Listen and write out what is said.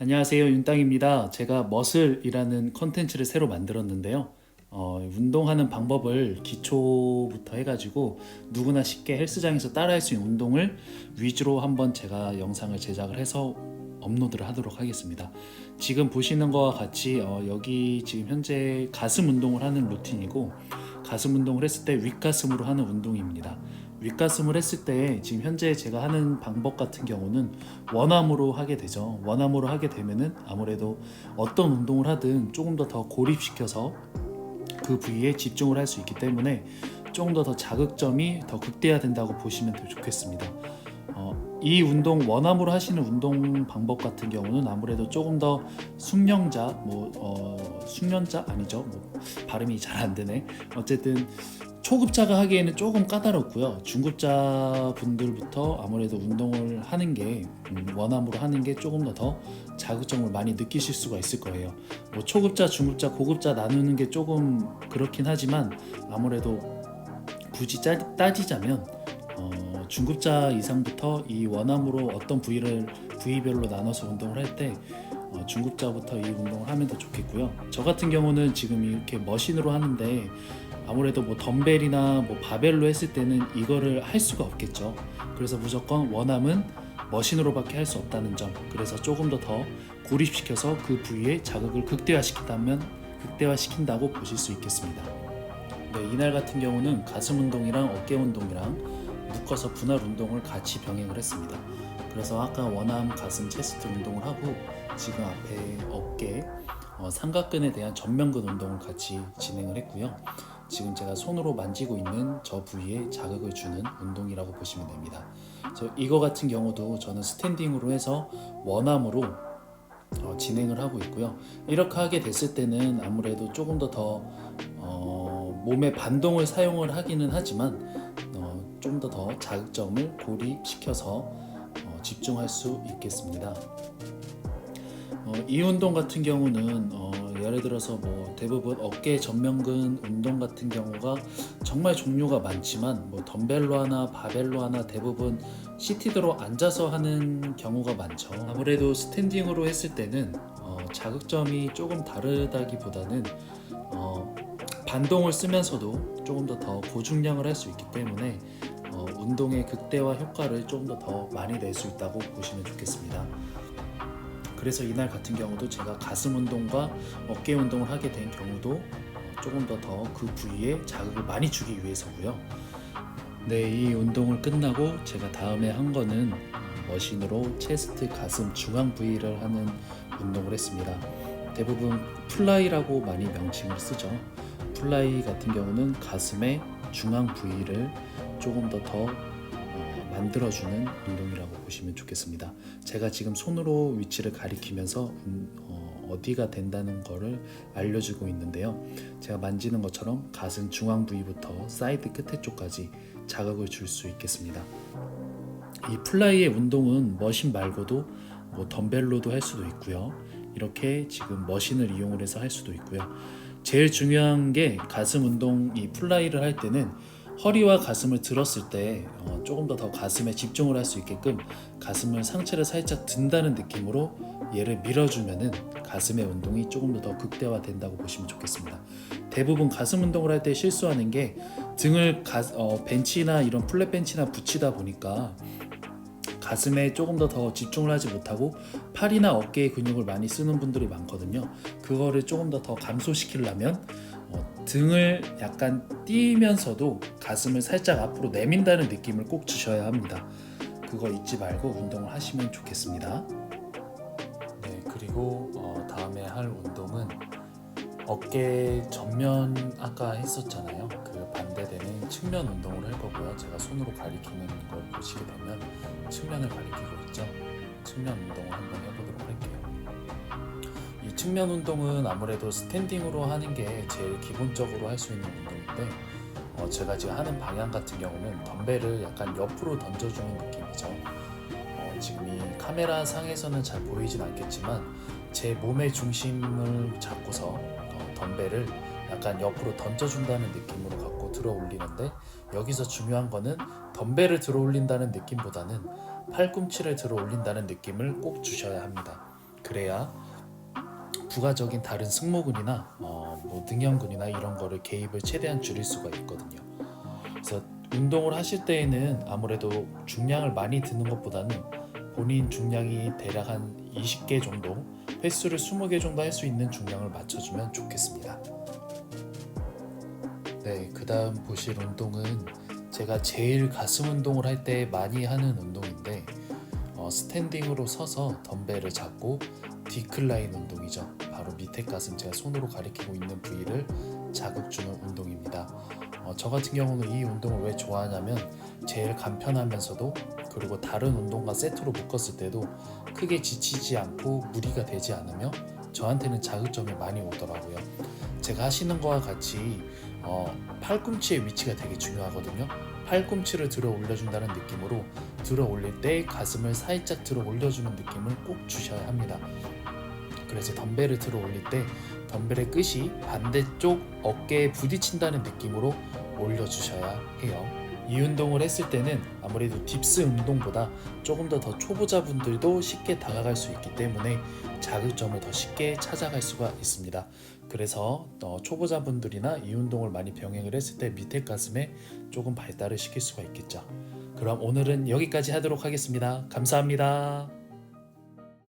안녕하세요, 윤땅입니다. 제가 머슬이라는 컨텐츠를 새로 만들었는데요. 운동하는 방법을 기초부터 해가지고 누구나 쉽게 헬스장에서 따라할 수 있는 운동을 위주로 한번 제가 영상을 제작을 해서 업로드를 하도록 하겠습니다. 지금 보시는 거와 같이 여기 지금 현재 가슴 운동을 하는 루틴이고, 가슴 운동을 했을 때 윗가슴으로 하는 운동입니다. 윗가슴을 했을 때 지금 현재 제가 하는 방법 같은 경우는 원암으로 하게 되죠. 원암으로 하게 되면은 아무래도 어떤 운동을 하든 조금 더 고립시켜서 그 부위에 집중을 할 수 있기 때문에 조금 더 자극점이 더 극대화된다고 보시면 더 좋겠습니다. 이 운동, 원암으로 하시는 운동 방법 같은 경우는 아무래도 조금 더 숙련자, 숙련자 아니죠, 발음이 잘 안 되네. 어쨌든 초급자가 하기에는 조금 까다롭고요. 중급자 분들부터 아무래도 운동을 하는 게 원암으로 하는 게 조금 더 자극점을 많이 느끼실 수가 있을 거예요. 초급자, 중급자, 고급자 나누는 게 조금 그렇긴 하지만 아무래도 굳이 따지자면 중급자 이상부터 이 원암으로 어떤 부위별로 나눠서 운동을 할 때 중급자부터 이 운동을 하면 더 좋겠고요. 저 같은 경우는 지금 이렇게 머신으로 하는데 아무래도 덤벨이나 바벨로 했을 때는 이거를 할 수가 없겠죠. 그래서 무조건 원암은 머신으로밖에 할 수 없다는 점, 그래서 조금 더 고립시켜서 그 부위에 자극을 극대화시킨다고 보실 수 있겠습니다. 네, 이날 같은 경우는 가슴 운동이랑 어깨 운동이랑 묶어서 분할 운동을 같이 병행을 했습니다. 그래서 아까 원암, 가슴, 체스트 운동을 하고 지금 앞에 어깨, 삼각근에 대한 전면근 운동을 같이 진행을 했고요. 지금 제가 손으로 만지고 있는 저 부위에 자극을 주는 운동이라고 보시면 됩니다. 이거 같은 경우도 저는 스탠딩으로 해서 원암으로 진행을 하고 있고요. 이렇게 하게 됐을 때는 아무래도 조금 더 몸의 반동을 사용을 하기는 하지만 좀 더 자극점을 고립시켜서 집중할 수 있겠습니다. 이 운동 같은 경우는 예를 들어서 대부분 어깨 전면근 운동 같은 경우가 정말 종류가 많지만 덤벨로 하나 바벨로 하나 대부분 시티드로 앉아서 하는 경우가 많죠. 아무래도 스탠딩으로 했을 때는 자극점이 조금 다르다기보다는 반동을 쓰면서도 조금 더 고중량을 할 수 있기 때문에 운동의 극대화 효과를 조금 더 많이 낼 수 있다고 보시면 좋겠습니다. 그래서 이날 같은 경우도 제가 가슴 운동과 어깨 운동을 하게 된 경우도 조금 더 그 부위에 자극을 많이 주기 위해서고요. 네, 이 운동을 끝나고 제가 다음에 한 거는 머신으로 체스트, 가슴 중앙 부위를 하는 운동을 했습니다. 대부분 플라이라고 많이 명칭을 쓰죠. 플라이 같은 경우는 가슴의 중앙 부위를 조금 더 만들어주는 운동이라고 보시면 좋겠습니다. 제가 지금 손으로 위치를 가리키면서 어디가 된다는 거를 알려주고 있는데요. 제가 만지는 것처럼 가슴 중앙 부위부터 사이드 끝에 쪽까지 자극을 줄 수 있겠습니다. 이 플라이의 운동은 머신 말고도 덤벨로도 할 수도 있고요. 이렇게 지금 머신을 이용을 해서 할 수도 있고요. 제일 중요한 게 가슴 운동, 이 플라이를 할 때는 허리와 가슴을 들었을 때 조금 더 가슴에 집중을 할 수 있게끔 가슴을 상체를 살짝 든다는 느낌으로 얘를 밀어주면은 가슴의 운동이 조금 더 극대화된다고 보시면 좋겠습니다. 대부분 가슴 운동을 할 때 실수하는 게 등을 벤치나 이런 플랫 벤치나 붙이다 보니까 가슴에 조금 더 집중을 하지 못하고 팔이나 어깨의 근육을 많이 쓰는 분들이 많거든요. 그거를 조금 더 감소시키려면 등을 약간 띄면서도 가슴을 살짝 앞으로 내민다는 느낌을 꼭 주셔야 합니다. 그거 잊지 말고 운동을 하시면 좋겠습니다. 네, 그리고 다음에 할 운동은 어깨 전면, 아까 했었잖아요. 그 반대되는 측면 운동을 할 거고요. 제가 손으로 가리키는 걸 보시게 되면 측면을 가리키고 있죠. 측면 운동을 한번 해보도록 할게요. 이 측면 운동은 아무래도 스탠딩으로 하는 게 제일 기본적으로 할 수 있는 운동인데 제가 지금 하는 방향 같은 경우는 덤벨을 약간 옆으로 던져주는 느낌이죠. 지금 이 카메라 상에서는 잘 보이진 않겠지만 제 몸의 중심을 잡고서 덤벨을 약간 옆으로 던져준다는 느낌으로 갖고 들어 올리는데, 여기서 중요한 거는 덤벨을 들어 올린다는 느낌보다는 팔꿈치를 들어 올린다는 느낌을 꼭 주셔야 합니다. 그래야 부가적인 다른 승모근이나 뭐 능형근이나 이런 거를 개입을 최대한 줄일 수가 있거든요. 그래서 운동을 하실 때에는 아무래도 중량을 많이 드는 것보다는 본인 중량이 대략 한 20개 정도, 횟수를 20개 정도 할 수 있는 중량을 맞춰주면 좋겠습니다. 네, 그 다음 보실 운동은 제가 제일 가슴 운동을 할 때 많이 하는 운동인데 스탠딩으로 서서 덤벨을 잡고 디클라인 운동이죠. 바로 밑에 가슴, 제가 손으로 가리키고 있는 부위를 자극 주는 운동입니다. 저 같은 경우는 이 운동을 왜 좋아하냐면 제일 간편하면서도, 그리고 다른 운동과 세트로 묶었을 때도 크게 지치지 않고 무리가 되지 않으며 저한테는 자극점이 많이 오더라고요. 제가 하시는 거와 같이 팔꿈치의 위치가 되게 중요하거든요. 팔꿈치를 들어 올려준다는 느낌으로 들어 올릴 때 가슴을 살짝 들어 올려주는 느낌을 꼭 주셔야 합니다. 그래서 덤벨을 들어 올릴 때 덤벨의 끝이 반대쪽 어깨에 부딪힌다는 느낌으로 올려주셔야 해요. 이 운동을 했을 때는 아무래도 딥스 운동보다 조금 더 초보자분들도 쉽게 다가갈 수 있기 때문에 자극점을 더 쉽게 찾아갈 수가 있습니다. 그래서 초보자분들이나 이 운동을 많이 병행을 했을 때 밑에 가슴에 조금 발달을 시킬 수가 있겠죠. 그럼 오늘은 여기까지 하도록 하겠습니다. 감사합니다.